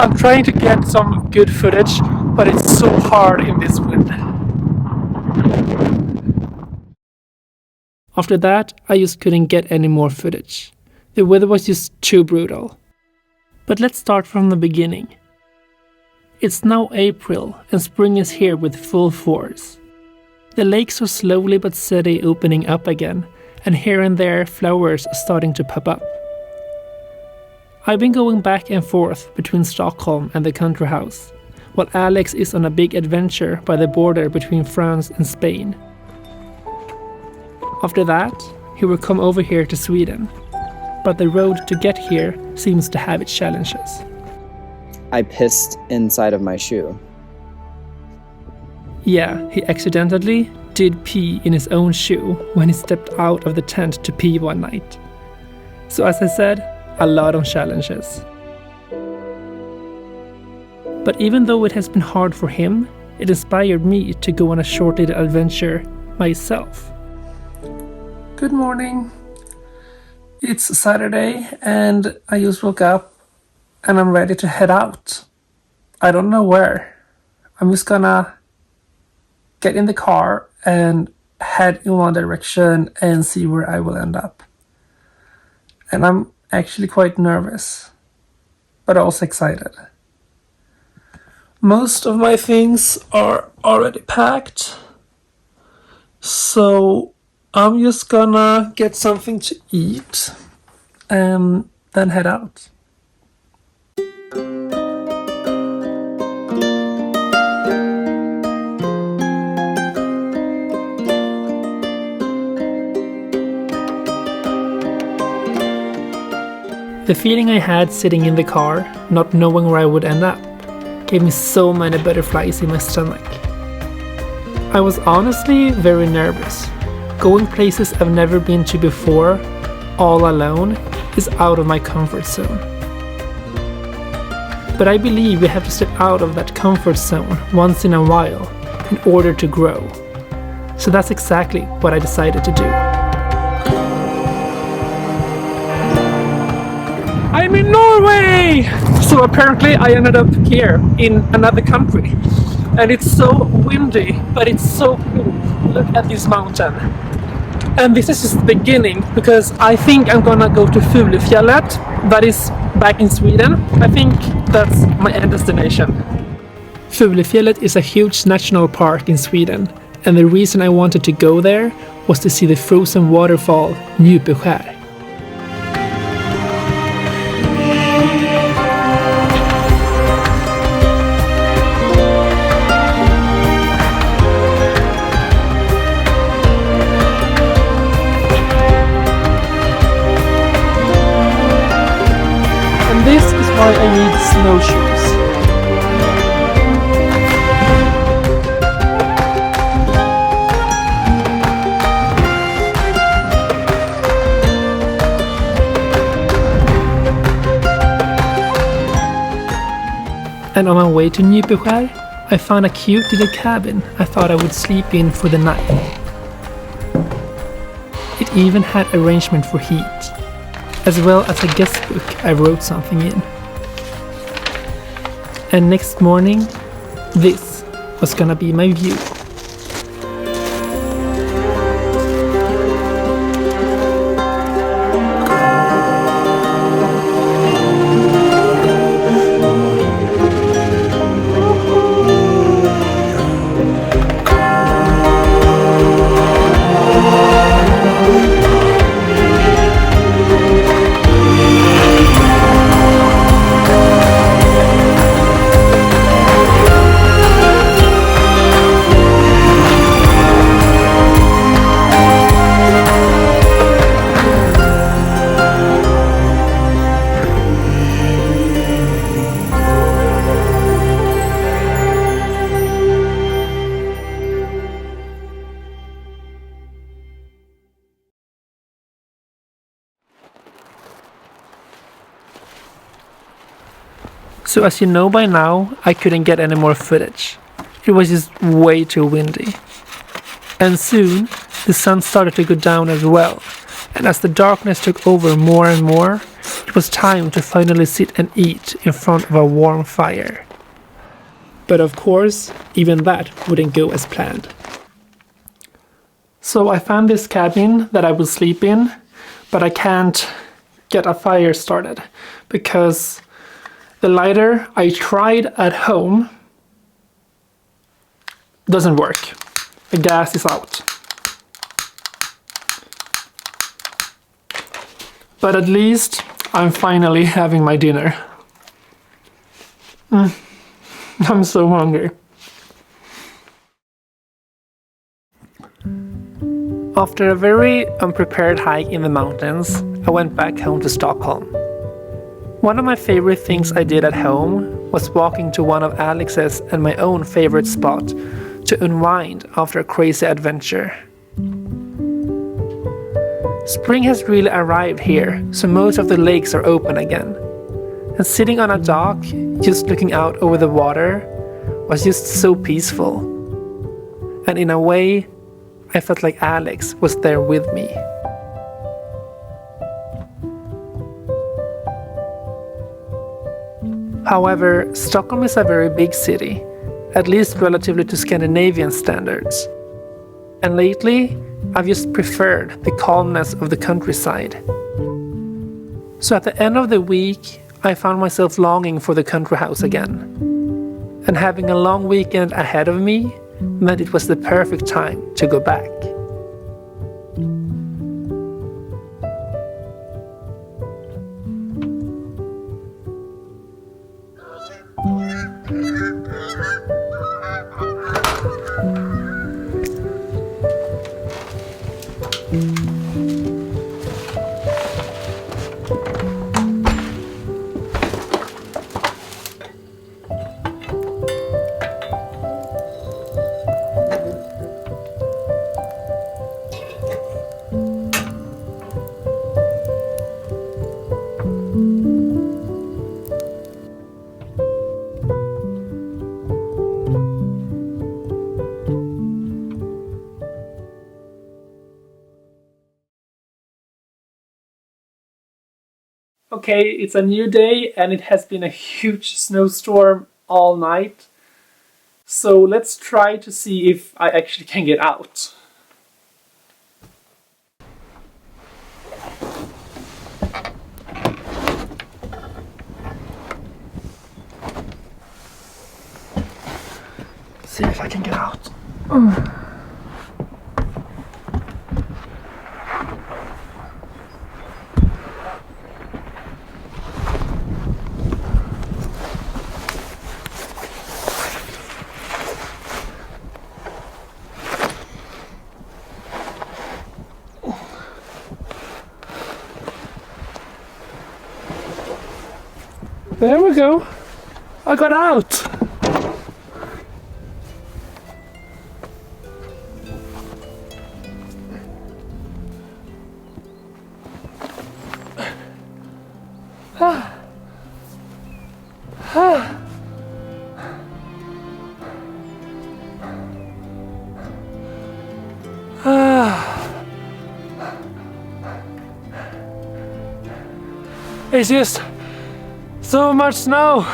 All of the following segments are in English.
I'm trying to get some good footage, but it's so hard in this wind. After that, I just couldn't get any more footage. The weather was just too brutal. But let's start from the beginning. It's now April and spring is here with full force. The lakes are slowly but steady opening up again, and here and there flowers are starting to pop up. I've been going back and forth between Stockholm and the country house, while Alex is on a big adventure by the border between France and Spain. After that, he will come over here to Sweden, but the road to get here seems to have its challenges. I pissed inside of my shoe. Yeah, he accidentally did pee in his own shoe when he stepped out of the tent to pee one night. So as I said, a lot of challenges. But even though it has been hard for him, it inspired me to go on a short little adventure myself. Good morning. It's Saturday and I just woke up and I'm ready to head out. I don't know where. I'm just gonna get in the car and head in one direction and see where I will end up. And I'm actually quite nervous, but also excited. Most of my things are already packed, so I'm just gonna get something to eat and then head out. The feeling I had sitting in the car, not knowing where I would end up, gave me so many butterflies in my stomach. I was honestly very nervous. Going places I've never been to before, all alone, is out of my comfort zone. But I believe we have to step out of that comfort zone once in a while in order to grow. So that's exactly what I decided to do. I'm in Norway! So apparently I ended up here in another country. And it's so windy, but it's so cool. Look at this mountain. And this is just the beginning, because I think I'm gonna go to Fulefjället, that is back in Sweden. I think that's my end destination. Fulefjället is a huge national park in Sweden, and the reason I wanted to go there was to see the frozen waterfall Njupeskär. This is why I need snowshoes. And on my way to Njupeskär, I found a cute little cabin I thought I would sleep in for the night. It even had arrangement for heat, as well as a guest book I wrote something in. And next morning, this was gonna be my view. So as you know by now, I couldn't get any more footage. It was just way too windy. And soon, the sun started to go down as well, And as the darkness took over more and more, it was time to finally sit and eat in front of a warm fire. But of course, even that wouldn't go as planned. So I found this cabin that I will sleep in, but I can't get a fire started because the lighter I tried at home doesn't work. The gas is out. But at least I'm finally having my dinner. I'm so hungry. After a very unprepared hike in the mountains, I went back home to Stockholm. One of my favorite things I did at home was walking to one of Alex's and my own favorite spot to unwind after a crazy adventure. Spring has really arrived here, so most of the lakes are open again. And sitting on a dock, just looking out over the water, was just so peaceful. And in a way, I felt like Alex was there with me. However, Stockholm is a very big city, at least relatively to Scandinavian standards. And lately, I've just preferred the calmness of the countryside. So at the end of the week, I found myself longing for the country house again. And having a long weekend ahead of me meant it was the perfect time to go back. Okay, it's a new day and it has been a huge snowstorm all night. So let's try to see if I actually can get out. See if I can get out. There we go. I got out. It's just so much snow,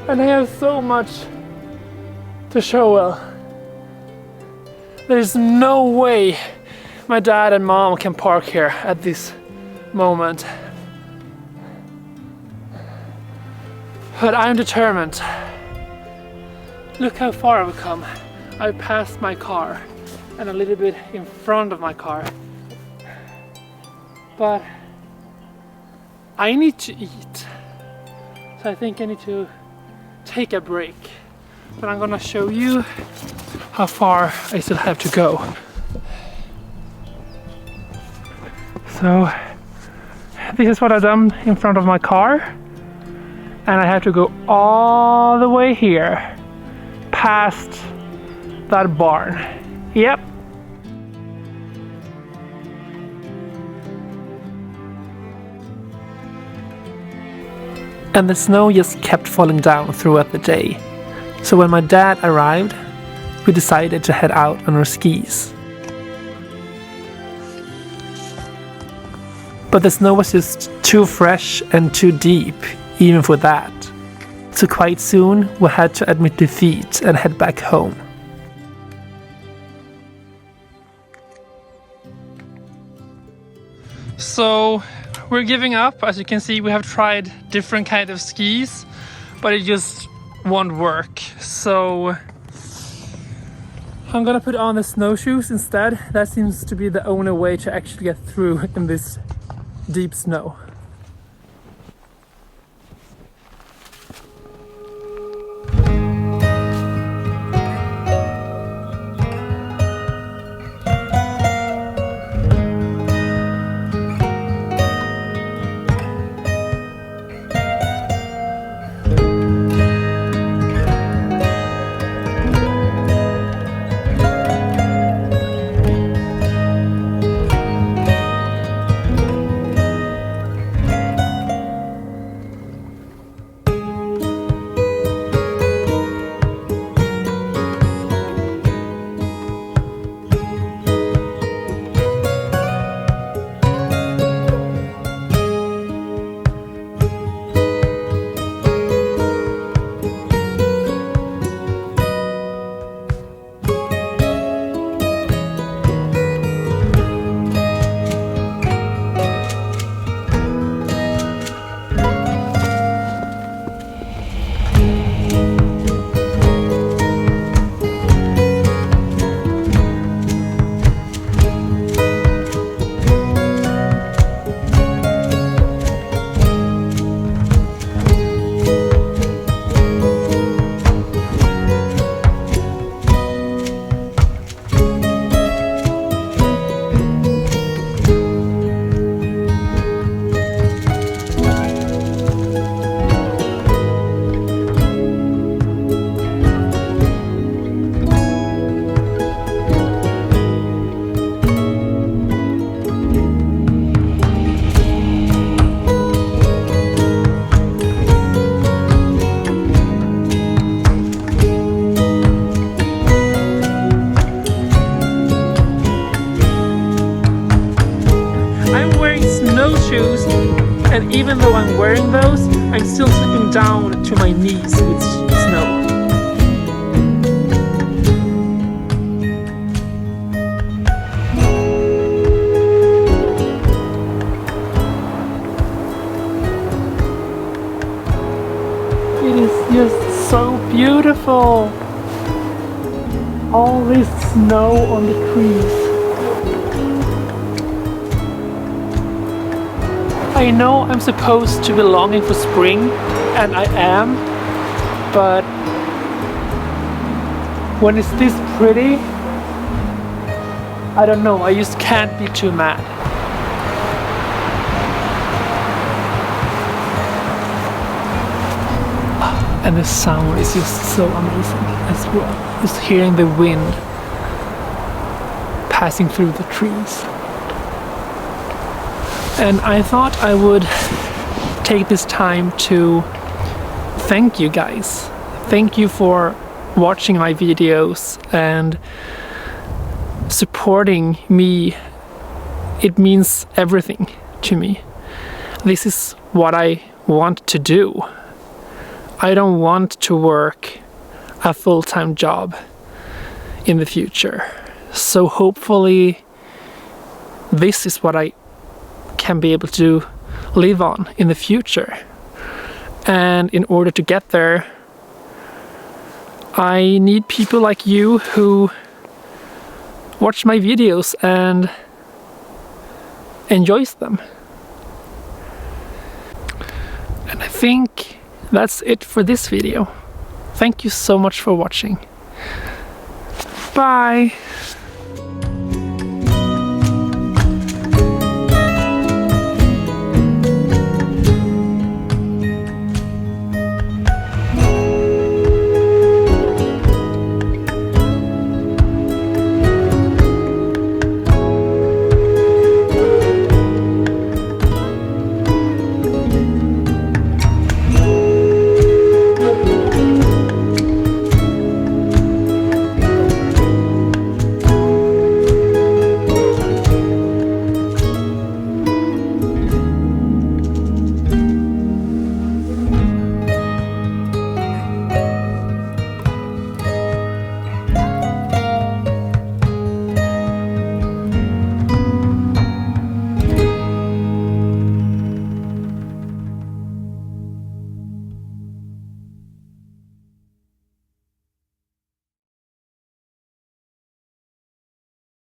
and I have so much to shovel. There's no way my dad and mom can park here at this moment. But I'm determined. Look how far I've come. I passed my car and a little bit in front of my car. But I need to eat. So I think I need to take a break. But I'm gonna show you how far I still have to go. So this is what I've done in front of my car. And I have to go all the way here, past that barn. Yep. And the snow just kept falling down throughout the day. So when my dad arrived, we decided to head out on our skis. But the snow was just too fresh and too deep, even for that. So quite soon we had to admit defeat and head back home. So we're giving up. As you can see, we have tried different kind of skis, but it just won't work. So I'm gonna put on the snowshoes instead. That seems to be the only way to actually get through in this deep snow. Snowshoes, and even though I'm wearing those, I'm still slipping down to my knees with snow. It is just so beautiful. All this snow on the trees. I know I'm supposed to be longing for spring, and I am, but when it's this pretty, I don't know, I just can't be too mad. And the sound is just so amazing as well, just hearing the wind passing through the trees. And I thought I would take this time to thank you guys. Thank you for watching my videos and supporting me. It means everything to me. This is what I want to do. I don't want to work a full-time job in the future. So hopefully this is what I can be able to live on in the future. And in order to get there, I need people like you who watch my videos and enjoys them. And I think that's it for this video. Thank you so much for watching. Bye!